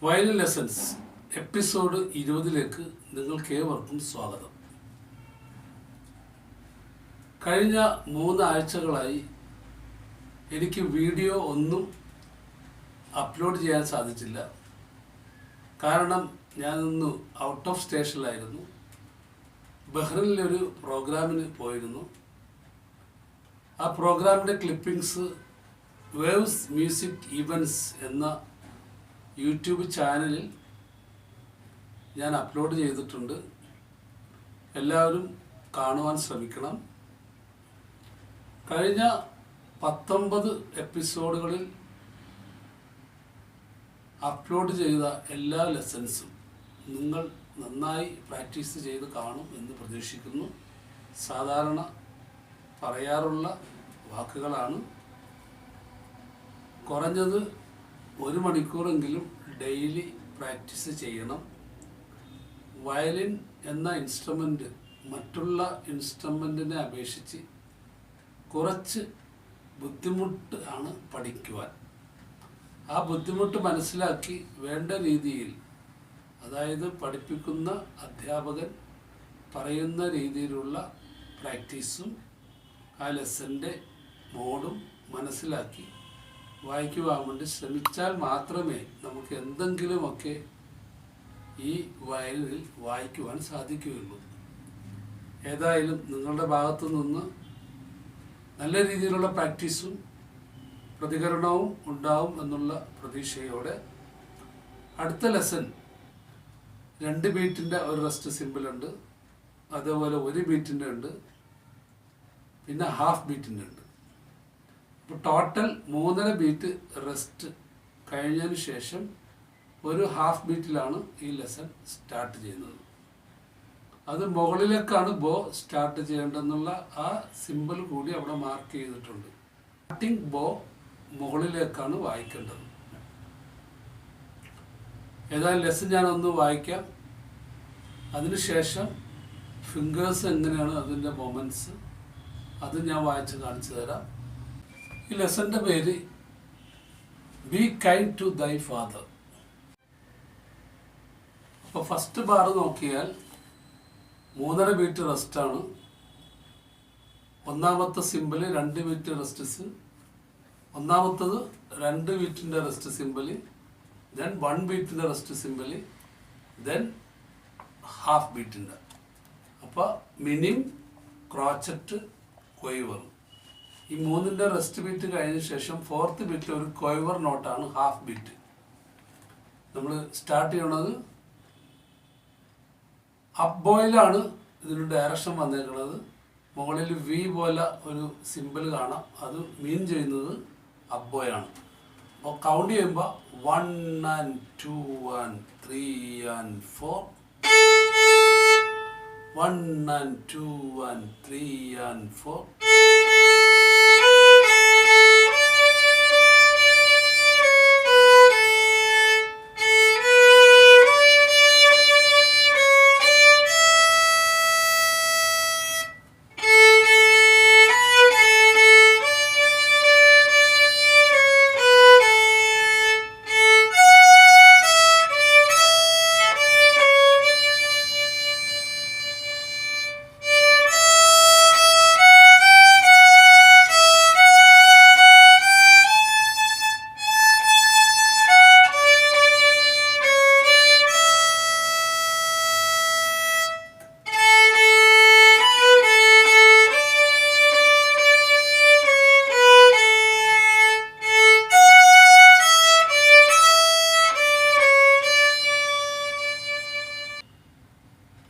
Violin lessons episode 20ലേക്ക് നിങ്ങൾക്കേവർക്കും സ്വാഗതം. കഴിഞ്ഞ 3 ആഴ്ചകളായി എനിക്ക് വീഡിയോ ഒന്നും അപ്ലോഡ് ചെയ്യാൻ സാധിച്ചില്ല. കാരണം ഞാനൊന്ന് ഔട്ട് ഓഫ് സ്റ്റേഷനിലായിരുന്നു. ബഹ്റിനിലൊരു പ്രോഗ്രാമിന് പോയിരുന്നു. ആ പ്രോഗ്രാമിൻ്റെ ക്ലിപ്പിങ്സ് വേവ്സ് മ്യൂസിക് ഈവൻറ്റ്സ് എന്ന യൂട്യൂബ് ചാനലിൽ ഞാൻ അപ്ലോഡ് ചെയ്തിട്ടുണ്ട്. എല്ലാവരും കാണുവാൻ ശ്രമിക്കണം. കഴിഞ്ഞ 19 എപ്പിസോഡുകളിൽ അപ്ലോഡ് ചെയ്ത എല്ലാ ലെസൺസും നിങ്ങൾ നന്നായി പ്രാക്ടീസ് ചെയ്ത് കാണും എന്ന് പ്രതീക്ഷിക്കുന്നു. സാധാരണ പറയാറുള്ള വാക്കുകളാണ്. കുറഞ്ഞത് 1 മണിക്കൂറെങ്കിലും ഡെയിലി പ്രാക്ടീസ് ചെയ്യണം. വയലിൻ എന്ന ഇൻസ്ട്രുമെൻ്റ് മറ്റുള്ള ഇൻസ്ട്രുമെൻറ്റിനെ അപേക്ഷിച്ച് കുറച്ച് ബുദ്ധിമുട്ട് ആണ് പഠിക്കുവാൻ. ആ ബുദ്ധിമുട്ട് മനസ്സിലാക്കി വേണ്ട രീതിയിൽ, അതായത് പഠിപ്പിക്കുന്ന അധ്യാപകൻ പറയുന്ന രീതിയിലുള്ള പ്രാക്ടീസും ആ ലെസൻ്റെ മോഡും മനസ്സിലാക്കി വായിക്കുവാൻ വേണ്ടി ശ്രമിച്ചാൽ മാത്രമേ നമുക്ക് എന്തെങ്കിലുമൊക്കെ ഈ വയലിനിൽ വായിക്കുവാൻ സാധിക്കുകയുള്ളൂ. ഏതായാലും നിങ്ങളുടെ ഭാഗത്തു നിന്ന് നല്ല രീതിയിലുള്ള പ്രാക്ടീസും പ്രതികരണവും ഉണ്ടാവും എന്നുള്ള പ്രതീക്ഷയോടെ അടുത്ത ലെസൺ 2 ബീറ്റിൻ്റെ ഒരു റെസ്റ്റ് സിമ്പിളുണ്ട്, അതേപോലെ 1 ബീറ്റിൻ്റെ ഉണ്ട്, പിന്നെ ഹാഫ് ബീറ്റിൻ്റെ ഉണ്ട്. അപ്പോൾ ടോട്ടൽ 3.5 ബീറ്റ് റെസ്റ്റ് കഴിഞ്ഞതിന് ശേഷം ഒരു ഹാഫ് ബീറ്റിലാണ് ഈ ലെസൺ സ്റ്റാർട്ട് ചെയ്യുന്നത്. അത് മുകളിലേക്കാണ് ബോ സ്റ്റാർട്ട് ചെയ്യേണ്ടതെന്നുള്ള ആ സിമ്പിൾ കൂടി അവിടെ മാർക്ക് ചെയ്തിട്ടുണ്ട്. സ്റ്റാർട്ടിംഗ് ബോ മുകളിലേക്കാണ് വായിക്കേണ്ടത്. ഏതായാലും ലെസൺ ഞാനൊന്ന് വായിക്കാം. അതിനുശേഷം ഫിംഗേഴ്സ് എങ്ങനെയാണ് അതിൻ്റെ മൊമെൻറ്റ്സ് അത് ഞാൻ വായിച്ച് കാണിച്ചു തരാം. ഈ ലെസൻ്റെ പേര് be kind to thy father. അപ്പോൾ ഫസ്റ്റ് ബാർ നോക്കിയാൽ 3.5 ബീറ്റ് റെസ്റ്റാണ്. ഒന്നാമത്തെ സിമ്പിൾ 2 ബീറ്റ് റെസ്റ്റ്സ്, ഒന്നാമത്തത് 2 ബീറ്റിൻ്റെ റെസ്റ്റ് സിമ്പിൾ, ദെൻ 1 ബീറ്റിൻ്റെ റെസ്റ്റ് സിമ്പിൾ, ദെൻ ഹാഫ് ബീറ്റിൻ്റെ. അപ്പോൾ മിനിം, ക്രോച്ചറ്റ്, ക്വൈവർ, ഈ 3ൻ്റെ റെസ്റ്റ് ബീറ്റ് കഴിഞ്ഞ ശേഷം 4th ബീറ്റിൽ ഒരു ക്വൈവർ നോട്ടാണ് ഹാഫ് ബീറ്റ്. നമ്മൾ സ്റ്റാർട്ട് ചെയ്യണത് അപ്പ് ബോയിലാണ്. ഇതിന് ഡയറക്ഷൻ വന്നേക്കുന്നത് മുകളിൽ വി പോലെ ഒരു സിമ്പിൾ കാണാം. അത് മീൻ ചെയ്യുന്നത് അപ്പ് ബോയാണ്. അപ്പോൾ കൗണ്ട് ചെയ്യുമ്പോൾ 1 and 2 and 3 and 4, 1 and 2 and 3 and 4.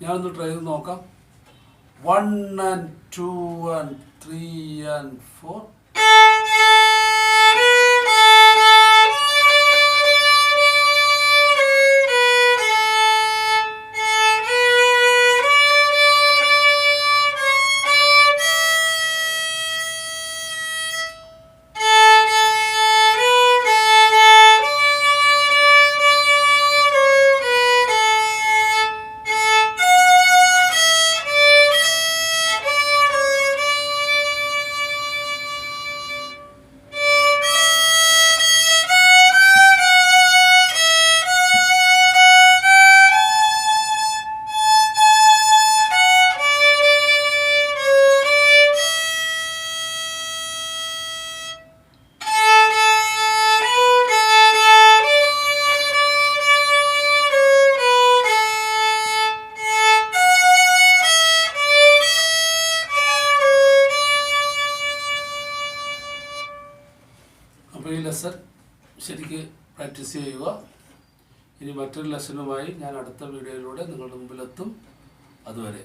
ഞാനൊന്ന് ട്രൈ ചെയ്ത് നോക്കാം. 1 and 2 and 3 and 4. അപ്പോൾ ഈ ലെസൺ ശരിക്ക് പ്രാക്ടീസ് ചെയ്യുക. ഇനി മറ്റൊരു ലെസണുമായി ഞാൻ അടുത്ത വീഡിയോയിലൂടെ നിങ്ങളുടെ മുമ്പിലെത്തും. അതുവരെ